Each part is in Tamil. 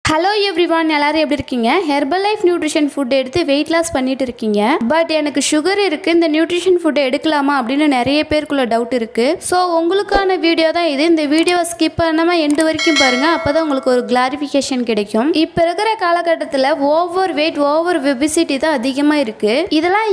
ஹலோ எவ்ரிவான், எல்லாரும் எப்படி இருக்கீங்க? ஹெர்பல் லைஃப் நியூட்ரிஷன் ஃபுட் எடுத்து வெயிட் லாஸ் பண்ணிட்டு இருக்கீங்க. பட் எனக்கு சுகர் இருக்கு, இந்த நியூட்ரிஷன் ஃபுட்டை எடுக்கலாமா அப்படின்னு நிறைய பேருக்குள்ள டவுட் இருக்கு. ஸோ உங்களுக்கான வீடியோ தான் இது. இந்த வீடியோவை ஸ்கிப் பண்ணாம எண்டு வரைக்கும் பாருங்க, அப்பதான் உங்களுக்கு ஒரு கிளாரிஃபிகேஷன் கிடைக்கும். இப்போ இருக்கிற காலகட்டத்தில் ஓவர் வெயிட், ஓவர் ஒபிசிட்டி தான் அதிகமாக இருக்கு. இதெல்லாம்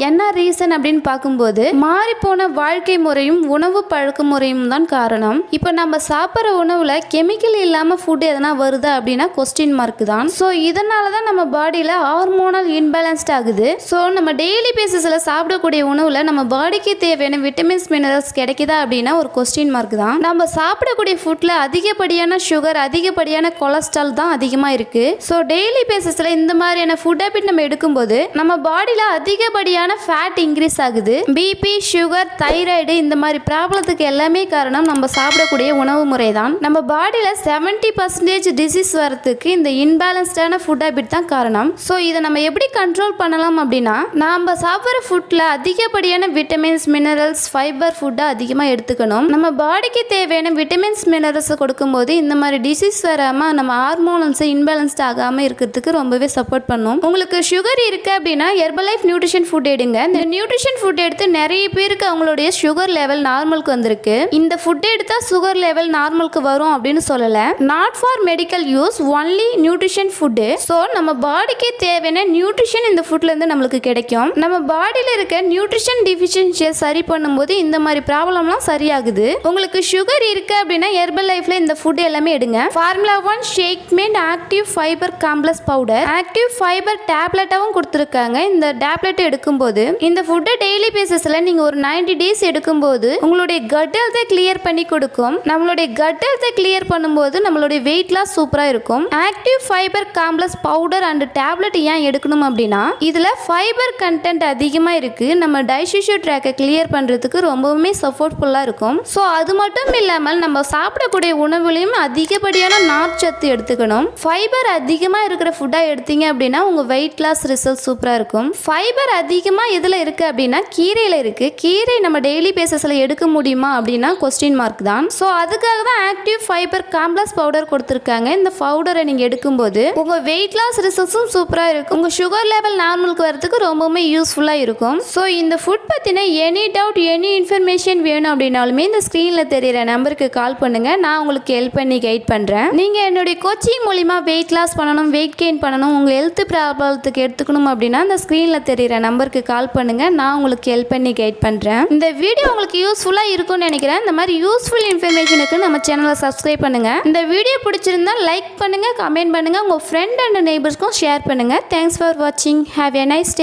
என்ன ரீசன் அப்படின்னு பார்க்கும்போது மாறிப்போன வாழ்க்கை முறையும் உணவு பழக்க முறையும் தான் காரணம். இப்போ நம்ம சாப்பிட்ற உணவுல கெமிக்கல் இல்லாம ஃபுட் எதனா வருதா அப்படின்னா கொஸ்டின் மார்க் தான். ஸோ இதனால தான் நம்ம பாடியில் ஹார்மோனல் இன்பேலன்ஸ்ட் ஆகுது. ஸோ நம்ம டெய்லி பேசிஸில் சாப்பிடக்கூடிய உணவில் நம்ம பாடிக்கு தேவையான விட்டமின்ஸ் மினரல்ஸ் கிடைக்குதா அப்படின்னா ஒரு கொஸ்டின் மார்க் தான். நம்ம சாப்பிடக்கூடிய ஃபுட்டில் அதிகப்படியான சுகர், அதிகப்படியான கொலஸ்ட்ரால் தான் அதிகமாக இருக்குது. ஸோ டெய்லி பேசிஸில் இந்த மாதிரியான ஃபுட் ஹேபிட் நம்ம எடுக்கும்போது நம்ம பாடியில் அதிகப்படியான ஃபேட் இன்க்ரீஸ் ஆகுது. பிபி, சுகர், தைராய்டு இந்த மாதிரி ப்ராப்ளத்துக்கு எல்லாமே காரணம் நம்ம சாப்பிடக்கூடிய உணவு முறை தான். நம்ம பாடியில் 70% டிசீஸ் வரது இந்த இன்பேலன்ஸ்டான ஃபுட் ஹேபிட் தான் காரணம். ஸோ இதை நம்ம எப்படி கண்ட்ரோல் பண்ணலாம் அப்படின்னா, நம்ம சாப்பிட்ற ஃபுட்டில் அதிகப்படியான விட்டமின்ஸ், மினரல்ஸ், ஃபைபர் ஃபுட்டை அதிகமாக எடுத்துக்கணும். நம்ம பாடிக்கு தேவையான விட்டமின்ஸ், மினரல்ஸை கொடுக்கும்போது இந்த மாதிரி டிசீஸ் வராமல் நம்ம ஹார்மோன்ஸை இன்பேலன்ஸ்ட் ஆகாமல் இருக்கிறதுக்கு ரொம்பவே சப்போர்ட் பண்ணும். உங்களுக்கு சுகர் இருக்குது அப்படின்னா ஹெர்பல் லைஃப் நியூட்ரிஷன் ஃபுட் எடுங்க. இந்த நியூட்ரிஷன் ஃபுட் எடுத்து நிறைய பேருக்கு அவங்களுடைய சுகர் லெவல் நார்மலுக்கு வந்திருக்கு. இந்த ஃபுட் எடுத்தால் சுகர் லெவல் நார்மலுக்கு வரும் அப்படின்னு சொல்லலை. Not for medical use, only nutrition food. So நம்ம பாடிக்கு தேவையான நியூட்ரிஷன் இந்த ஃபுட்லேருந்து நம்மளுக்கு கிடைக்கும். நம்ம பாடியில் இருக்க நியூட்ரிஷன் டிஃபிஷியன்சியை சரி பண்ணும்போது இந்த மாதிரி ப்ராப்ளம்லாம் சரியாகுது. உங்களுக்கு சுகர் இருக்கு அப்படின்னா ஹெர்பல் லைஃப்ல இந்த ஃபுட் எல்லாமே எடுங்க. Formula 1 shake mate active fiber complex powder, active fiber டேப்லெட்டாகவும் கொடுத்துருக்காங்க. இந்த டேப்லெட் எடுக்கும்போது இந்த ஃபுட்டை டெய்லி பேசிஸில் நீங்கள் ஒரு 90 டேஸ் எடுக்கும்போது உங்களுடைய கட் ஹெல்த்தை கிளியர் பண்ணி கொடுக்கும். நம்மளுடைய கட் ஹெல்த்தை கிளியர் பண்ணும்போது நம்மளுடைய வெயிட் லாஸ் சூப்பராக இருக்கும். Active fiber complex powder and tablet ஏன் எடுக்கணும் அப்படின்னா இதில் ஃபைபர் கண்டென்ட் அதிகமாக இருக்குது. நம்ம டைஜஸ்டிவ் ட்ராக்கை கிளியர் பண்ணுறதுக்கு ரொம்பவுமே சப்போர்ட்ஃபுல்லாக இருக்கும். ஸோ அது மட்டும் இல்லாமல் நம்ம சாப்பிடக்கூடிய உணவுலையும் அதிகப்படியான நார்ச்சத்து எடுத்துக்கணும். ஃபைபர் அதிகமாக இருக்கிற ஃபுட்டாக எடுத்தீங்க அப்படின்னா உங்கள் வெயிட் லாஸ் ரிசல்ட் சூப்பராக இருக்கும். ஃபைபர் அதிகமாக இதில் இருக்குது அப்படின்னா கீரையில் இருக்குது. கீரை நம்ம டெய்லி பேசிஸில் எடுக்க முடியுமா அப்படின்னா கொஸ்டின் மார்க் தான். ஸோ அதுக்காக தான் ஆக்டிவ் ஃபைபர் காம்ப்ளெக்ஸ் பவுடர் கொடுத்துருக்காங்க. இந்த பவுடரை நீங்கள் எடுக்கும்போது உங்கள் வெயிட் லாஸ் ரிசல்ட்ஸும் சூப்பராக இருக்கும். உங்கள் சுகர் லெவல் நார்மலுக்கு வரதுக்கு ரொம்பவுமே யூஸ்ஃபுல்லாக இருக்கும். ஸோ இந்த ஃபுட் பற்றின எனி டவுட், எனி இன்ஃபர்மேஷன் வேணும் அப்படின்னாலுமே இந்த ஸ்க்ரீனில் தெரியிற நம்பருக்கு கால் பண்ணுங்கள். நான் உங்களுக்கு ஹெல்ப் பண்ணி கைட் பண்ணுறேன். நீங்கள் என்னுடைய கோச்சிங் மூலிமா வெயிட் லாஸ் பண்ணணும், வெயிட் கெயின் பண்ணணும், உங்கள் ஹெல்த் ப்ராப்ளத்துக்கு எடுத்துக்கணும் அப்படின்னா இந்த ஸ்க்ரீனில் தெரியிற நம்பருக்கு கால் பண்ணுங்கள். நான் உங்களுக்கு ஹெல்ப் பண்ணி கைட் பண்ணுறேன். இந்த வீடியோ உங்களுக்கு யூஸ்ஃபுல்லாக இருக்கும்னு நினைக்கிறேன். இந்த மாதிரி யூஸ்ஃபுல் இன்ஃபர்மேஷனுக்கு நம்ம சேனலை சப்ஸ்கிரைப் பண்ணுங்கள். இந்த வீடியோ பிடிச்சிருந்தா லைக் பண்ணுங்கள், கமெண்ட் பண்ணுங்க, உங்க ஃப்ரெண்ட் அண்ட் நெய்பர்ஸ்க்கும் ஷேர் பண்ணுங்க. தேங்க்ஸ் ஃபார் வாட்சிங். Have a nice day.